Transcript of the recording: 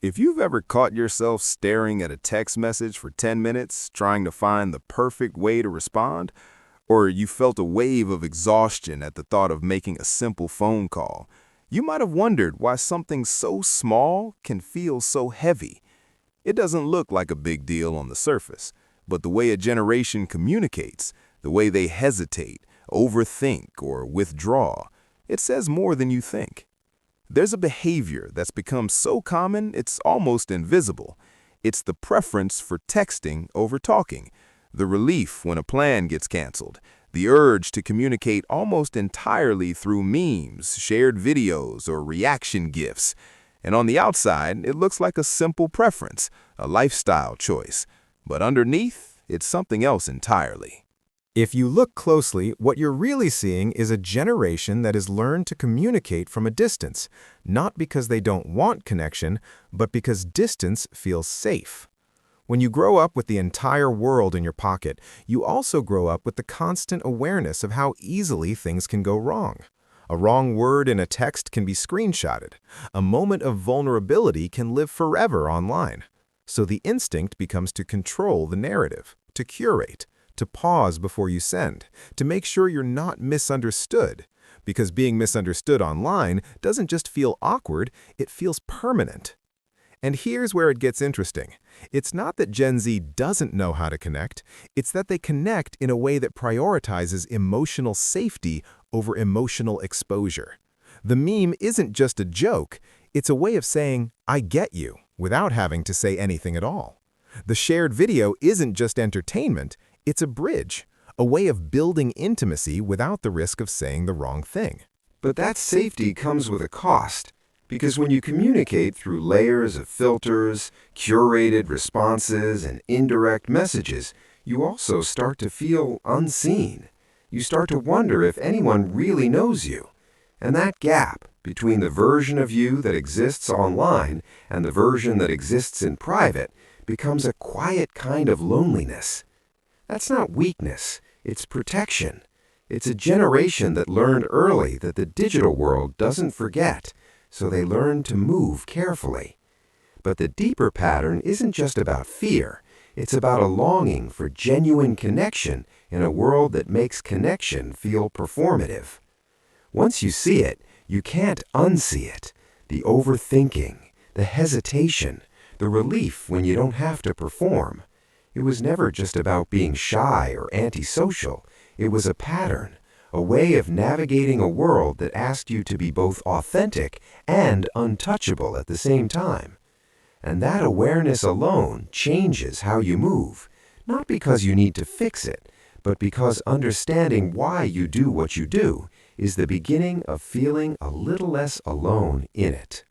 If you've ever caught yourself staring at a text message for 10 minutes, trying to find the perfect way to respond, or you felt a wave of exhaustion at the thought of making a simple phone call, you might have wondered why something so small can feel so heavy. It doesn't look like a big deal on the surface, but the way a generation communicates, the way they hesitate, overthink, or withdraw, it says more than you think. There's a behavior that's become so common it's almost invisible. It's the preference for texting over talking, the relief when a plan gets canceled, the urge to communicate almost entirely through memes, shared videos, or reaction GIFs. And on the outside, it looks like a simple preference, a lifestyle choice. But underneath, it's something else entirely. If you look closely, what you're really seeing is a generation that has learned to communicate from a distance, not because they don't want connection, but because distance feels safe. When you grow up with the entire world in your pocket, you also grow up with the constant awareness of how easily things can go wrong. A wrong word in a text can be screenshotted. A moment of vulnerability can live forever online. So the instinct becomes to control the narrative, to curate, to pause before you send, to make sure you're not misunderstood. Because being misunderstood online doesn't just feel awkward, it feels permanent. And here's where it gets interesting. It's not that Gen Z doesn't know how to connect, it's that they connect in a way that prioritizes emotional safety over emotional exposure. The meme isn't just a joke, it's a way of saying, "I get you," without having to say anything at all. The shared video isn't just entertainment, it's a bridge, a way of building intimacy without the risk of saying the wrong thing. But that safety comes with a cost, because when you communicate through layers of filters, curated responses, and indirect messages, you also start to feel unseen. You start to wonder if anyone really knows you. And that gap between the version of you that exists online and the version that exists in private becomes a quiet kind of loneliness. That's not weakness, it's protection. It's a generation that learned early that the digital world doesn't forget, so they learn to move carefully. But the deeper pattern isn't just about fear, it's about a longing for genuine connection in a world that makes connection feel performative. Once you see it, you can't unsee it. The overthinking, the hesitation, the relief when you don't have to perform. It was never just about being shy or antisocial. It was a pattern, a way of navigating a world that asked you to be both authentic and untouchable at the same time. And that awareness alone changes how you move, not because you need to fix it, but because understanding why you do what you do is the beginning of feeling a little less alone in it.